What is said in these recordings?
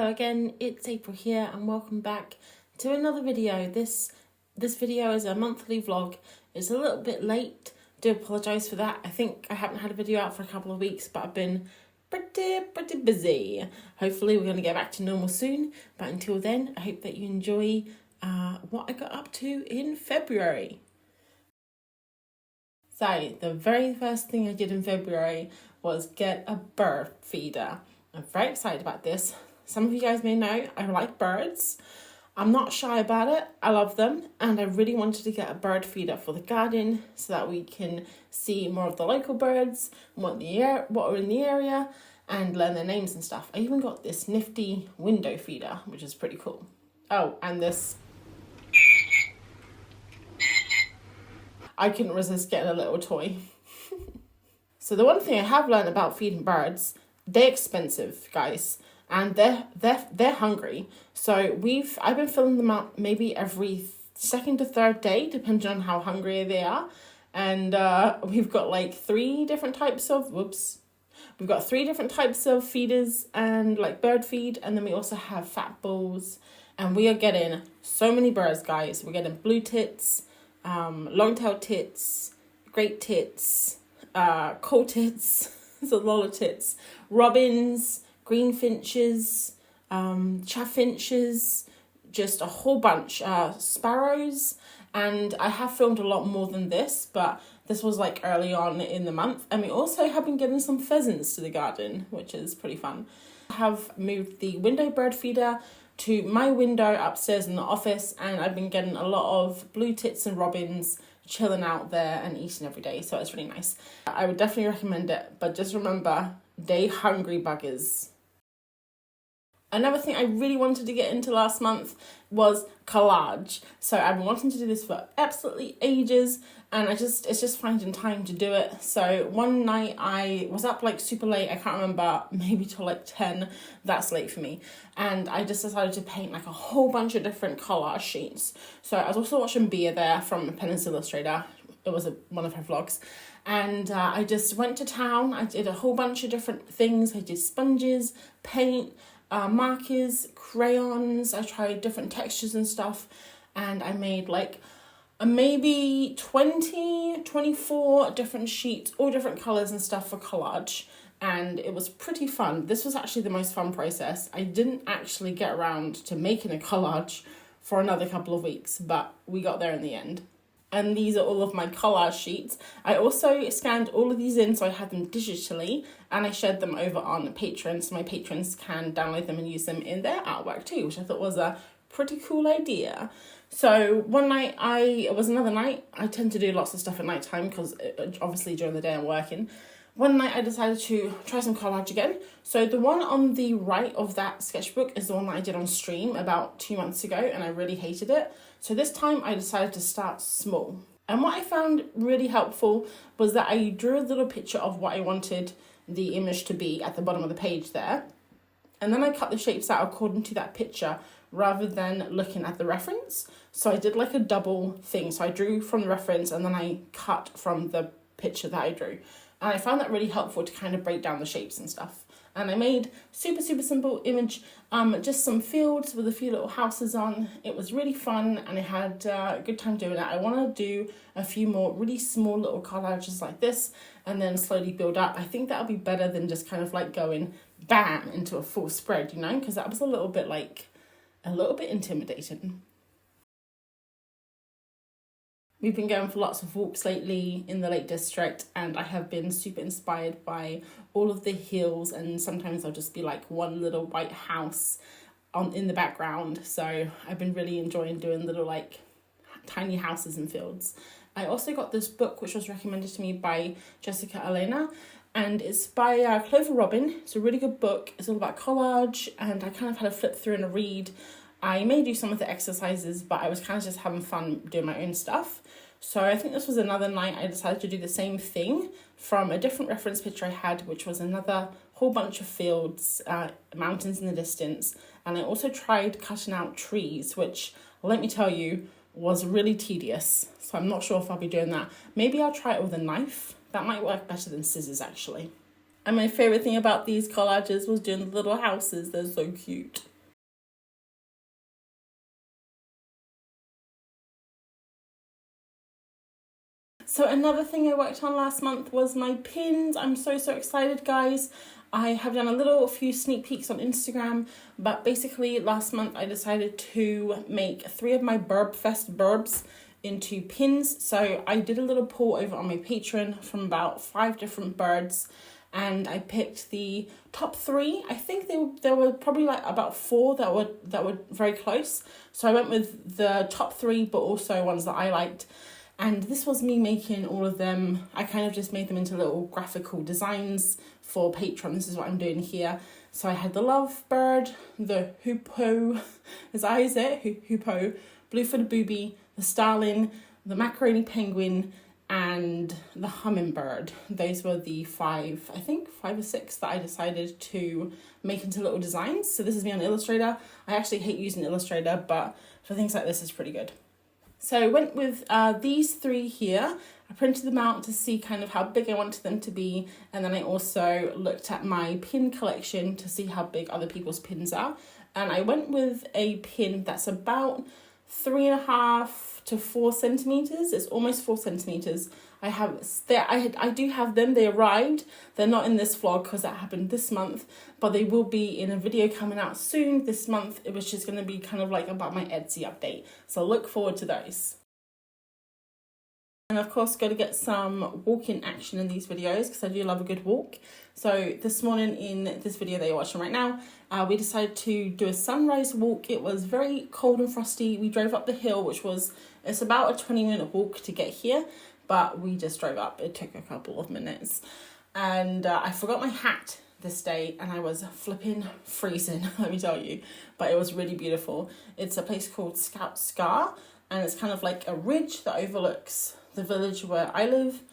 again, it's April here and welcome back to another video. This video is a monthly vlog. It's a little bit late. Do apologise for that. I think I haven't had a video out for a couple of weeks, but I've been pretty busy. Hopefully we're going to get back to normal soon, but until then I hope that you enjoy what I got up to in February. So the very first thing I did in February was get a bird feeder. I'm very excited about this. Some of you guys may know I like birds. I'm not shy about it. I love them, and I really wanted to get a bird feeder for the garden so that we can see more of the local birds, what are in the area, and learn their names and stuff. I even got this nifty window feeder, which is pretty cool. Oh, and this. I couldn't resist getting a little toy. So the one thing I have learned about feeding birds, they're expensive, guys, and they're hungry. So I've been filling them up maybe every second to third day, depending on how hungry they are. And we've got like three different types of feeders and like bird feed, and then we also have fat balls, and we are getting so many birds, guys. We're getting blue tits, long-tailed tits, great tits, coal tits, so lola tits, robins, greenfinches, chaffinches, just a whole bunch, sparrows, and I have filmed a lot more than this, but this was like early on in the month, and we also have been getting some pheasants to the garden, which is pretty fun. I have moved the window bird feeder to my window upstairs in the office, and I've been getting a lot of blue tits and robins chilling out there and eating every day, so it's really nice. I would definitely recommend it, but just remember, they hungry buggers. Another thing I really wanted to get into last month was collage. So I've been wanting to do this for absolutely ages, and it's just finding time to do it. So one night I was up like super late, I can't remember, maybe till like 10, that's late for me. And I just decided to paint like a whole bunch of different collage sheets. So I was also watching Bia there from Penance Illustrator. It was one of her vlogs. And I just went to town. I did a whole bunch of different things. I did sponges, paint, markers, crayons. I tried different textures and stuff, and I made like maybe 24 different sheets, all different colours and stuff for collage, and it was pretty fun. This was actually the most fun process. I didn't actually get around to making a collage for another couple of weeks, but we got there in the end. And these are all of my collage sheets. I also scanned all of these in, so I had them digitally, and I shared them over on Patreon, so my patrons can download them and use them in their artwork too, which I thought was a pretty cool idea. So one night, it was another night. I tend to do lots of stuff at night time because obviously during the day I'm working. One night I decided to try some collage again. So the one on the right of that sketchbook is the one that I did on stream about 2 months ago, and I really hated it. So this time I decided to start small. And what I found really helpful was that I drew a little picture of what I wanted the image to be at the bottom of the page there. And then I cut the shapes out according to that picture rather than looking at the reference. So I did like a double thing. So I drew from the reference and then I cut from the picture that I drew. And I found that really helpful to kind of break down the shapes and stuff. And I made super simple image, just some fields with a few little houses on. It was really fun, and I had a good time doing it. I want to do a few more really small little collages like this and then slowly build up. I think that'll be better than just kind of like going bam into a full spread, you know, because that was a little bit intimidating. We've been going for lots of walks lately in the Lake District, and I have been super inspired by all of the hills, and sometimes I'll just be like one little white house in the background. So I've been really enjoying doing little like tiny houses and fields. I also got this book which was recommended to me by Jessica Elena, and it's by Clover Robin. It's a really good book. It's all about collage, and I kind of had a flip through and a read. I may do some of the exercises, but I was kind of just having fun doing my own stuff. So I think this was another night I decided to do the same thing from a different reference picture I had, which was another whole bunch of fields, mountains in the distance. And I also tried cutting out trees, which, let me tell you, was really tedious. So I'm not sure if I'll be doing that. Maybe I'll try it with a knife. That might work better than scissors, actually. And my favourite thing about these collages was doing the little houses. They're so cute. So another thing I worked on last month was my pins. I'm so excited, guys. I have done a few sneak peeks on Instagram, but basically last month I decided to make 3 of my Burb Fest burbs into pins. So I did a little poll over on my Patreon from about 5 different birds, and I picked the top 3. I think there were probably like about 4 that were very close. So I went with the top 3, but also ones that I liked. And this was me making all of them. I kind of just made them into little graphical designs for Patreon. This is what I'm doing here. So I had the lovebird, the hoopoe, as I say, hoopoe, blue-footed booby, the starling, the macaroni penguin, and the hummingbird. Those were the 5 or 6 that I decided to make into little designs. So this is me on Illustrator. I actually hate using Illustrator, but for things like this, it's pretty good. So I went with these 3 here. I printed them out to see kind of how big I wanted them to be. And then I also looked at my pin collection to see how big other people's pins are. And I went with a pin that's about 3.5 to 4 centimeters. It's almost 4 centimeters. I do have them. They arrived. They're not in this vlog because that happened this month, but they will be in a video coming out soon this month, which is going to be kind of like about my Etsy update. So look forward to those. And of course, got to get some walking action in these videos because I do love a good walk. So this morning in this video that you're watching right now, we decided to do a sunrise walk. It was very cold and frosty. We drove up the hill, it's about a 20-minute walk to get here, but we just drove up. It took a couple of minutes. And I forgot my hat this day and I was flipping freezing, let me tell you. But it was really beautiful. It's a place called Scout Scar, and it's kind of like a ridge that overlooks the village where I live.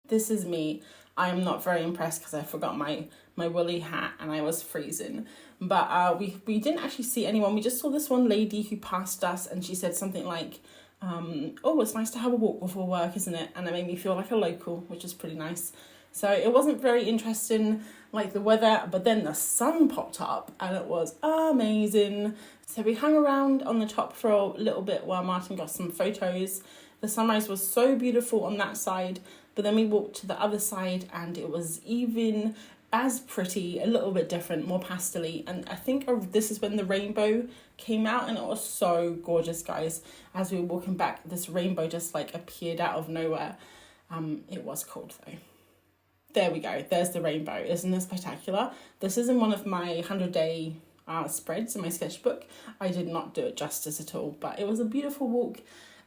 This is me. I am not very impressed because I forgot my woolly hat and I was freezing. But we didn't actually see anyone. We just saw this one lady who passed us and she said something like, oh, it's nice to have a walk before work, isn't it? And it made me feel like a local, which is pretty nice. So it wasn't very interesting, like the weather, but then the sun popped up and it was amazing. So we hung around on the top for a little bit while Martin got some photos. The sunrise was so beautiful on that side, but then we walked to the other side and it was even as pretty, a little bit different, more pastel-y. And I think this is when the rainbow came out and it was so gorgeous, guys. As we were walking back, this rainbow just like appeared out of nowhere. It was cold though. There we go. There's the rainbow. Isn't it spectacular? This is in one of my 100-day spreads in my sketchbook. I did not do it justice at all, but it was a beautiful walk.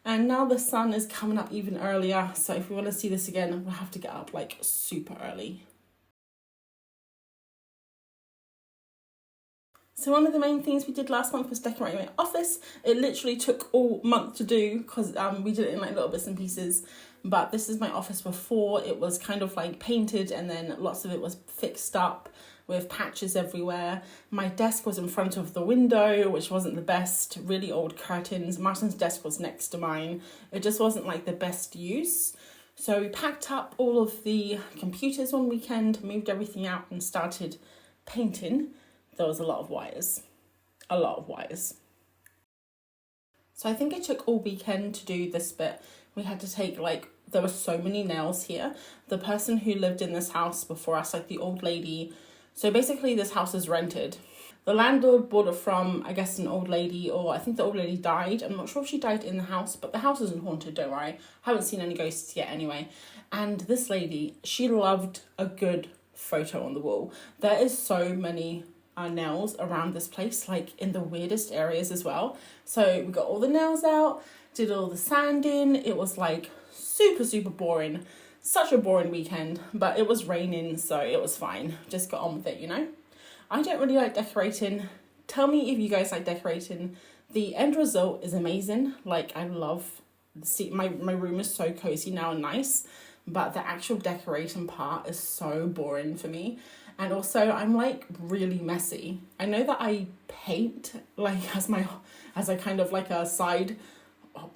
And now the sun is coming up even earlier. So if we want to see this again, we'll have to get up like super early. So one of the main things we did last month was decorating my office. It literally took all month to do because we did it in like little bits and pieces. But this is my office before. It was kind of like painted and then lots of it was fixed up with patches everywhere. My desk was in front of the window, which wasn't the best. Really old curtains. Martin's desk was next to mine. It just wasn't like the best use. So we packed up all of the computers one weekend, moved everything out and started painting. There was a lot of wires. So I think it took all weekend to do this bit. We had to take there were so many nails here. The person who lived in this house before us, like the old lady. So basically this house is rented. The landlord bought it from, I guess, an old lady, or I think the old lady died. I'm not sure if she died in the house, but the house isn't haunted, don't worry. I haven't seen any ghosts yet anyway. And this lady, she loved a good photo on the wall. There is so many nails around this place, like in the weirdest areas as well. So we got all the nails out, did all the sanding. It was like super boring. Such a boring weekend, but it was raining, so it was fine. Just got on with it, you know? I don't really like decorating. Tell me if you guys like decorating. The end result is amazing. Like, I love, my room is so cozy now and nice, but the actual decorating part is so boring for me. And also, I'm like really messy. I know that I paint like as a kind of like a side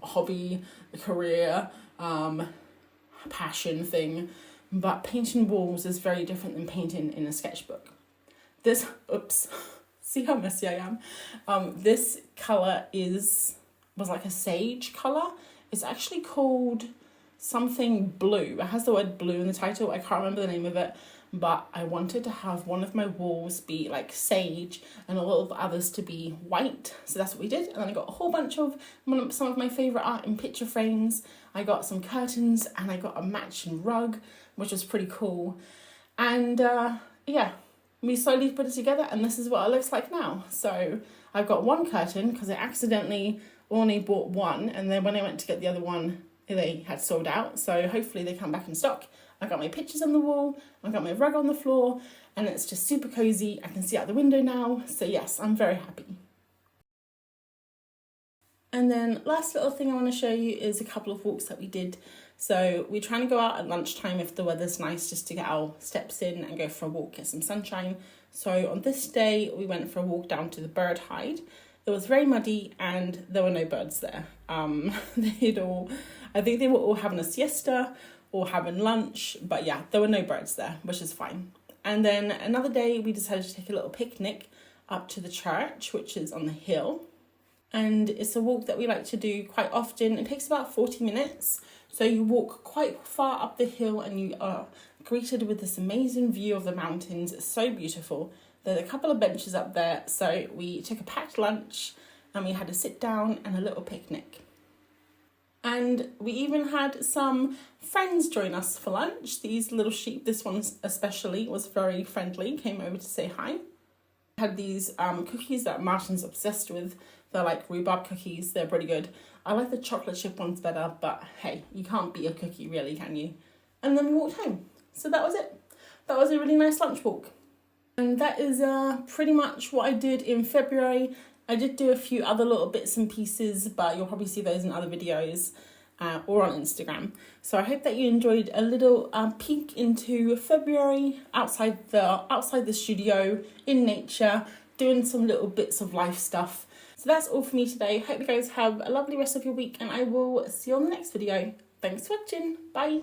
hobby, career, passion thing, but painting walls is very different than painting in a sketchbook. See how messy I am. This color was like a sage color. It's actually called something blue. It has the word blue in the title. I can't remember the name of it, but I wanted to have one of my walls be like sage and a lot of others to be white. So that's what we did. And then I got a whole bunch of some of my favourite art in picture frames. I got some curtains and I got a matching rug, which was pretty cool. And yeah, we slowly put it together and this is what it looks like now. So I've got one curtain because I accidentally only bought one, and then when I went to get the other one, they had sold out. So hopefully they come back in stock. I got my pictures on the wall, I got my rug on the floor, and it's just super cozy. I can see out the window now. So yes, I'm very happy. And then last little thing I want to show you is a couple of walks that we did. So we're trying to go out at lunchtime if the weather's nice, just to get our steps in and go for a walk, get some sunshine. So on this day, we went for a walk down to the bird hide. It was very muddy and there were no birds there. I think they were all having a siesta or having lunch, but yeah, there were no birds there, which is fine. And then another day, we decided to take a little picnic up to the church, which is on the hill. And it's a walk that we like to do quite often. It takes about 40 minutes. So you walk quite far up the hill and you are greeted with this amazing view of the mountains. It's so beautiful. There's a couple of benches up there. So we took a packed lunch and we had a sit down and a little picnic. And we even had some friends join us for lunch. These little sheep, this one especially, was very friendly, came over to say hi. Had these cookies that Martin's obsessed with. They're like rhubarb cookies. They're pretty good. I like the chocolate chip ones better, but hey, you can't beat a cookie really, can you? And then we walked home. So that was it. That was a really nice lunch walk. And that is pretty much what I did in February. I did do a few other little bits and pieces, but you'll probably see those in other videos or on Instagram. So I hope that you enjoyed a little peek into February outside the studio, in nature, doing some little bits of life stuff. So that's all for me today. Hope you guys have a lovely rest of your week and I will see you on the next video. Thanks for watching. Bye.